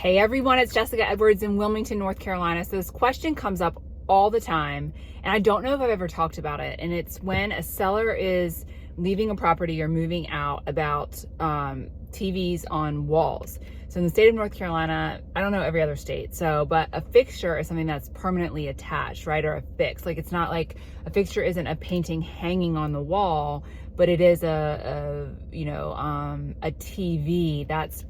Hey everyone, it's Jessica Edwards in Wilmington, North Carolina. So this question comes up all the time, and I don't know if I've ever talked about it. And it's when a seller is leaving a property or moving out about TVs on walls. So in the state of North Carolina, I don't know every other state, but a fixture is something that's permanently attached, right? Or affixed. Like, it's not like a fixture isn't a painting hanging on the wall, but it is a TV that's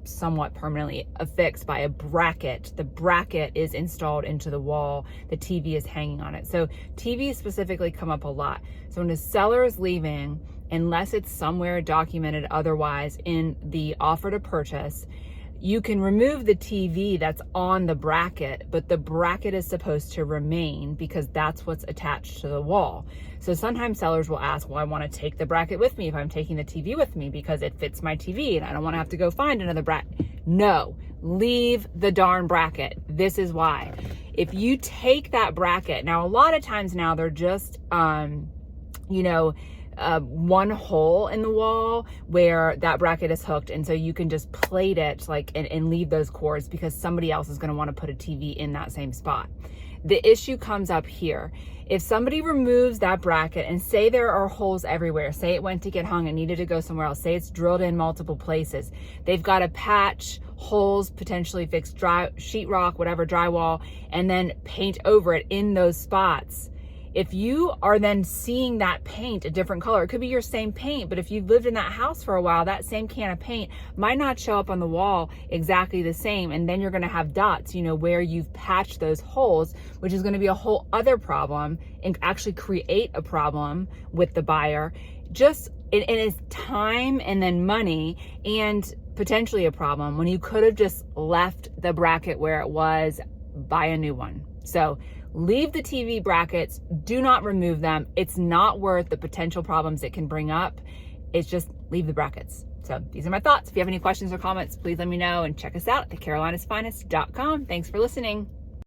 somewhat permanently affixed by a bracket. The bracket is installed into the wall. The TV is hanging on it. So TVs specifically come up a lot. So when a seller is leaving, unless it's somewhere documented otherwise in the offer to purchase, you can remove the TV that's on the bracket, but the bracket is supposed to remain because that's what's attached to the wall. So sometimes sellers will ask, well, I want to take the bracket with me if I'm taking the TV with me because it fits my TV and I don't want to have to go find another bracket. No, leave the darn bracket. This is why. If you take that bracket, now a lot of times now they're just, one hole in the wall where that bracket is hooked, and so you can just plate it and leave those cords because somebody else is going to want to put a TV in that same spot. The issue comes up here. If somebody removes that bracket and say there are holes everywhere, say it went to get hung and needed to go somewhere else, say it's drilled in multiple places, they've got to patch holes, potentially fix sheetrock, whatever, drywall, and then paint over it in those spots. If you are then seeing that paint a different color, it could be your same paint, but if you've lived in that house for a while, that same can of paint might not show up on the wall exactly the same. And then you're going to have dots, where you've patched those holes, which is going to be a whole other problem and actually create a problem with the buyer. It is time and then money and potentially a problem when you could have just left the bracket where it was, buy a new one. So leave the TV brackets, do not remove them. It's not worth the potential problems it can bring up. It's just leave the brackets. So these are my thoughts. If you have any questions or comments, please let me know and check us out at thecarolinasfinest.com. Thanks for listening.